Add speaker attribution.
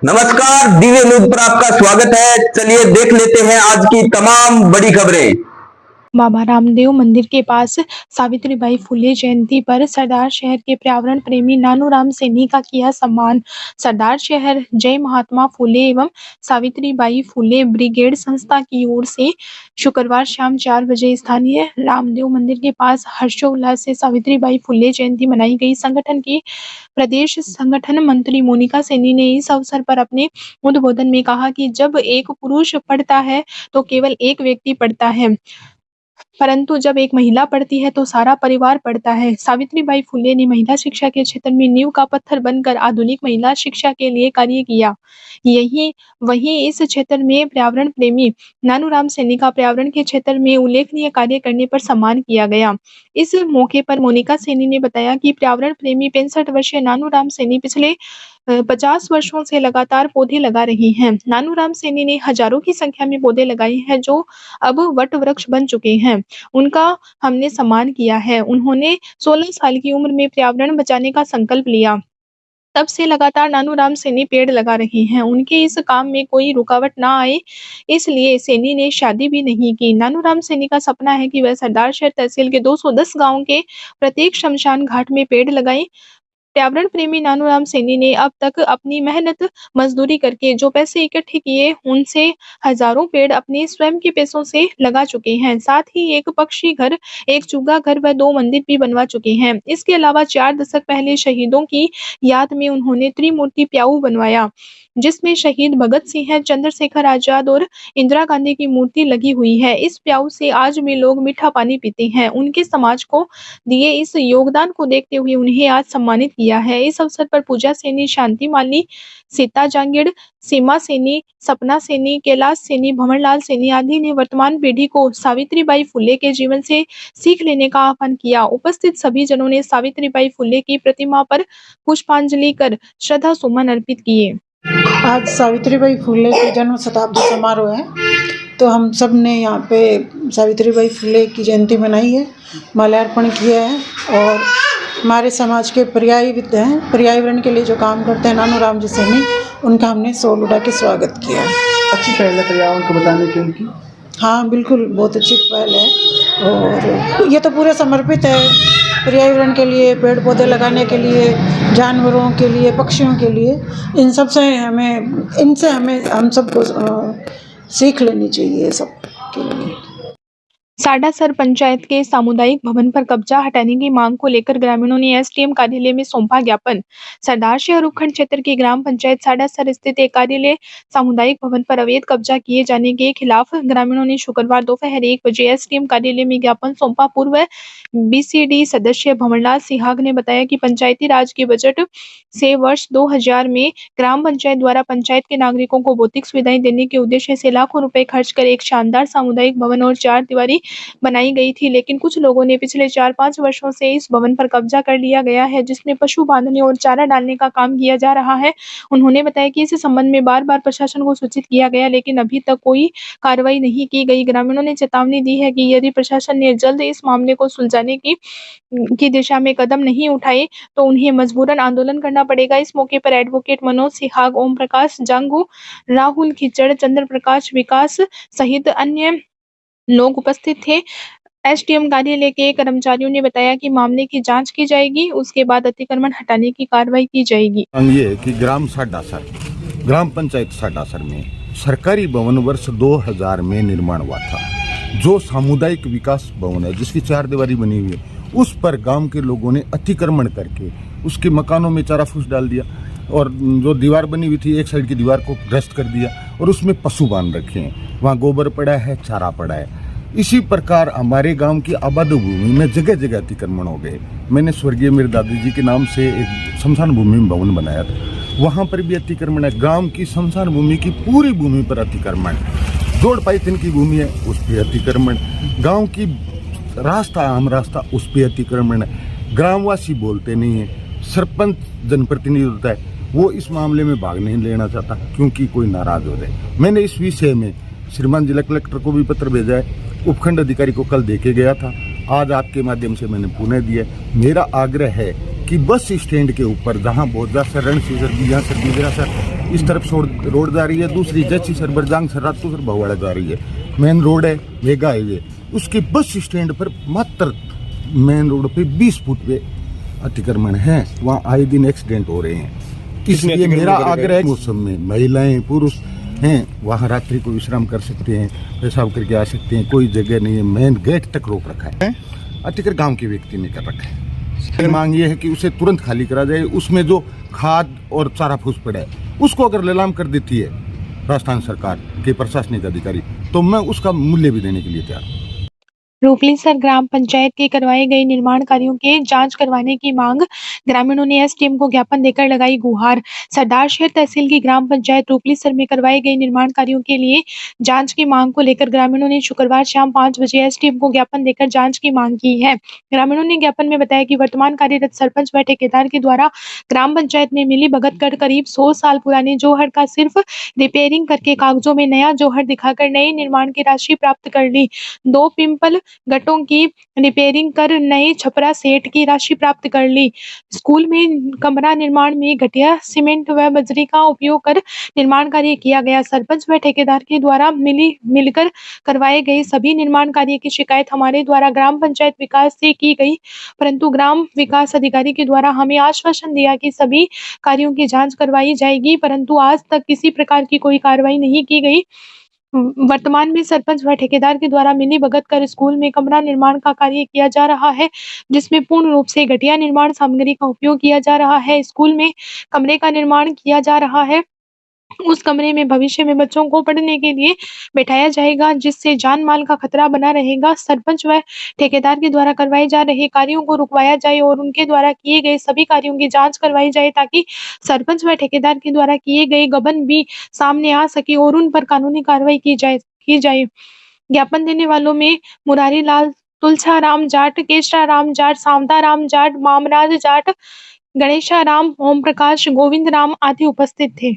Speaker 1: नमस्कार, दिव्य न्यूज पर आपका स्वागत है। चलिए देख लेते हैं आज की तमाम बड़ी खबरें।
Speaker 2: बाबा रामदेव मंदिर के पास सावित्रीबाई फुले जयंती पर सरदार शहर के पर्यावरण प्रेमी नानूराम सैनी का किया सम्मान। सरदार शहर जय महात्मा फुले एवं सावित्रीबाई फुले ब्रिगेड संस्था की ओर से शुक्रवार शाम 4 बजे स्थानीय रामदेव मंदिर के पास हर्षोल्लास से सावित्रीबाई फुले जयंती मनाई गई। संगठन की प्रदेश संगठन मंत्री मोनिका सैनी ने इस अवसर पर अपने उद्बोधन में कहा कि जब एक पुरुष पढ़ता है तो केवल एक व्यक्ति पढ़ता है, परंतु जब एक महिला पढ़ती है तो सारा परिवार पढ़ता है। सावित्रीबाई फुले ने महिला शिक्षा के क्षेत्र में नींव का पत्थर बनकर आधुनिक महिला शिक्षा के लिए कार्य किया। वहीं इस क्षेत्र में पर्यावरण प्रेमी नानूराम सैनी का पर्यावरण के क्षेत्र में उल्लेखनीय कार्य करने पर सम्मान किया गया। इस मौके पर मोनिका सैनी ने बताया कि पर्यावरण प्रेमी 65 वर्षीय नानूराम सैनी पिछले 50 वर्षों से लगातार पौधे लगा रही हैं। नानूराम सैनी ने हजारों की संख्या में पौधे लगाए हैं जो अब वट वृक्ष बन चुके हैं। उनका हमने सम्मान किया है। उन्होंने 16 साल की उम्र में पर्यावरण बचाने का संकल्प लिया। तब से लगातार नानूराम सैनी पेड़ लगा रहे हैं। उनके इस काम में कोई रुकावट ना आए, इसलिए सैनी ने शादी भी नहीं की। नानूराम सैनी का सपना है कि वह सरदार शहर तहसील के 210 गाँव के प्रत्येक शमशान घाट में पेड़ लगाए। पर्यावरण प्रेमी नानूराम सैनी ने अब तक अपनी मेहनत मजदूरी करके जो पैसे इकट्ठे किए, उनसे हजारों पेड़ अपने स्वयं के पैसों से लगा चुके हैं। साथ ही एक पक्षी घर, एक चूगा घर व 2 मंदिर भी बनवा चुके हैं। इसके अलावा 4 दशक पहले शहीदों की याद में उन्होंने त्रिमूर्ति प्याऊ बनवाया, जिसमें शहीद भगत सिंह, चंद्रशेखर आजाद और इंदिरा गांधी की मूर्ति लगी हुई है। इस प्याऊ से आज भी लोग मीठा पानी पीते हैं। उनके समाज को दिए इस योगदान को देखते हुए उन्हें आज सम्मानित किया है। इस अवसर पर पूजा सैनी, शांति माली, सीता जांगिड़, सीमा सैनी, सपना सैनी, कैलाश सैनी, भंवरलाल सैनी आदि ने वर्तमान पीढ़ी को सावित्रीबाई फुले के जीवन से सीख लेने का आह्वान किया। उपस्थित सभी जनों ने सावित्रीबाई फुले की प्रतिमा पर पुष्पांजलि कर श्रद्धा सुमन अर्पित किए।
Speaker 3: आज सावित्रीबाई फुले के जन्म शताब्दी समारोह है, तो हम सब ने यहाँ पे सावित्रीबाई फुले की जयंती मनाई है, माल्यार्पण किया है। और हमारे समाज के पर्यायविद हैं, पर्यावरण के लिए जो काम करते हैं नानूराम जी सैनी, उनका हमने सोल उड़ा के स्वागत किया है।
Speaker 4: अच्छी पहल है पर्यावरण को बताने की उनकी।
Speaker 3: हाँ बिल्कुल, बहुत अच्छी पहल है और ये तो पूरे समर्पित है पर्यावरण के लिए, पेड़ पौधे लगाने के लिए, जानवरों के लिए, पक्षियों के लिए। इनसे हमें हम सबको सीख लेनी चाहिए सब के लिए।
Speaker 2: साडासर पंचायत के सामुदायिक भवन पर कब्जा हटाने की मांग को लेकर ग्रामीणों ने एसडीएम कार्यालय में सौंपा ज्ञापन। सरदार शहर उपखंड क्षेत्र की ग्राम पंचायत साडासर स्थित एक कार्यालय सामुदायिक भवन पर अवैध कब्जा किए जाने के खिलाफ ग्रामीणों ने शुक्रवार दोपहर 1 बजे एसडीएम कार्यालय में ज्ञापन सौंपा। पूर्व बीसीडी सदस्य भंवरलाल सिहाग ने बताया कि पंचायती राज के बजट से वर्ष 2000 में ग्राम पंचायत द्वारा पंचायत के नागरिकों को भौतिक सुविधाएं देने के उद्देश्य से लाखों रुपए खर्च कर एक शानदार सामुदायिक भवन और 4 दीवारी बनाई गई थी, लेकिन कुछ लोगों ने पिछले 4-5 वर्षों से इस भवन पर कब्जा कर लिया गया है, जिसमें पशु बांधने और चारा डालने का काम किया जा रहा है। उन्होंने बताया कि इस संबंध में बार-बार प्रशासन को सूचित किया गया, लेकिन अभी तक कोई कार्रवाई नहीं की गई। ग्रामीणों ने चेतावनी दी है कि यदि प्रशासन ने जल्द इस मामले को सुलझाने की दिशा में कदम नहीं उठाए तो उन्हें मजबूरन आंदोलन करना पड़ेगा। इस मौके पर एडवोकेट मनोज सिहाग, ओम प्रकाश जांगू, राहुल खिचड़, चंद्र प्रकाश विकास सहित अन्य लोग उपस्थित थे। एसडीएम कार्यालय के कर्मचारियों ने बताया कि मामले की जांच की जाएगी, उसके बाद अतिक्रमण हटाने की कार्रवाई की जाएगी।
Speaker 5: ये कि ग्राम पंचायत साडासर में सरकारी भवन वर्ष 2000 में निर्माण हुआ था, जो सामुदायिक विकास भवन है जिसकी 4 दीवारी बनी हुई है, उस पर गांव के लोगों ने अतिक्रमण करके उसके मकानों में चारा फूस डाल दिया और जो दीवार बनी हुई थी एक साइड की दीवार को ध्वस्त कर दिया और उसमें पशु बांध रखे हैं। वहाँ गोबर पड़ा है, चारा पड़ा है। इसी प्रकार हमारे गांव की आबाद भूमि में जगह जगह अतिक्रमण हो गए। मैंने स्वर्गीय मेरे दादी जी के नाम से एक शमशान भूमि में भवन बनाया था, वहाँ पर भी अतिक्रमण है। गाँव की शमशान भूमि की पूरी भूमि पर अतिक्रमण, जोड़ पाइथन की भूमि है उस पर अतिक्रमण, गाँव की रास्ता आम रास्ता उस पर अतिक्रमण है। ग्रामवासी बोलते नहीं है, सरपंच जनप्रतिनिधि होता है, वो इस मामले में भाग नहीं लेना चाहता क्योंकि कोई नाराज हो जाए। मैंने इस विषय में श्रीमान जिला कलेक्टर को भी पत्र भेजा है, उपखंड अधिकारी को कल देके गया था, आज आपके माध्यम से मैंने पुनः दिया। मेरा आग्रह है कि बस स्टैंड के ऊपर जहाँ बोधा सर, रणसी सर, बिया सर, बिजरा सर इस तरफ से रोड जा रही है, दूसरी जैसी sir Barjang sir Ratu sir भगवाड़ा जा रही है। मेन रोड है मेगा हाईवे, उसके बस स्टैंड पर मात्र मेन रोड पे 20 फुट पे अतिक्रमण है, वहाँ आए दिन एक्सीडेंट हो रहे हैं। इसलिए मेरा आग्रह है, मौसम में महिलाएं पुरुष हैं वहाँ रात्रि को विश्राम कर सकते हैं, पेशाब करके आ सकते हैं, कोई जगह नहीं है। मेन गेट तक रोक रखा है, अतिक्रमण गांव के व्यक्ति ने कर रखा है। मांग ये है कि उसे तुरंत खाली करा जाए, उसमें जो खाद और चारा फूस पड़ा है उसको अगर नीलाम कर देती है राजस्थान सरकार के प्रशासनिक अधिकारी, तो मैं उसका मूल्य भी देने के लिए तैयार हूँ।
Speaker 2: रूपलीसर ग्राम पंचायत के करवाए गए निर्माण कार्यों के जांच करवाने की मांग, ग्रामीणों ने एसडीएम को ज्ञापन देकर लगाई गुहार। सरदार शहर तहसील की ग्राम पंचायत रूपलीसर में करवाए गए निर्माण कार्यों के लिए जांच की मांग को लेकर ग्रामीणों ने शुक्रवार शाम 5 बजे एसडीएम को ज्ञापन देकर जांच की मांग की है। ग्रामीणों ने ज्ञापन में बताया कि वर्तमान कार्यरत सरपंच व ठेकेदार के द्वारा ग्राम पंचायत में मिली भगत कर करीब 100 साल पुराने जोहड़ का सिर्फ रिपेयरिंग करके कागजों में नया जोहड़ दिखाकर नए निर्माण की राशि प्राप्त कर ली। 2 पिंपल गटों की रिपेयरिंग कर नए छपरा सेट की राशि प्राप्त कर ली। स्कूल में कमरा निर्माण में घटिया सीमेंट व बजरी का उपयोग कर निर्माण कार्य किया गया। सरपंच व ठेकेदार के द्वारा मिलकर करवाए गए सभी निर्माण कार्य की शिकायत हमारे द्वारा ग्राम पंचायत विकास से की गई, परंतु ग्राम विकास अधिकारी के द्वारा हमें आश्वासन दिया कि सभी कार्यों की जांच करवाई जाएगी, परंतु आज तक किसी प्रकार की कोई कार्रवाई नहीं की गई। वर्तमान में सरपंच व ठेकेदार के द्वारा मिली भगत कर स्कूल में कमरा निर्माण का कार्य किया जा रहा है, जिसमें पूर्ण रूप से घटिया निर्माण सामग्री का उपयोग किया जा रहा है। स्कूल में कमरे का निर्माण किया जा रहा है, उस कमरे में भविष्य में बच्चों को पढ़ने के लिए बैठाया जाएगा, जिससे जान माल का खतरा बना रहेगा। सरपंच व ठेकेदार के द्वारा करवाए जा रहे कार्यों को रुकवाया जाए और उनके द्वारा किए गए सभी कार्यों की जांच करवाई जाए, ताकि सरपंच व ठेकेदार के द्वारा किए गए गबन भी सामने आ सके और उन पर कानूनी कार्रवाई की जाए। ज्ञापन देने वालों में मुरारी लाल, तुलसाराम जाट, केशराराम जाट, सावधाराम जाट, मामराज जाट, गणेशाराम, ओम प्रकाश, गोविंद राम आदि उपस्थित थे।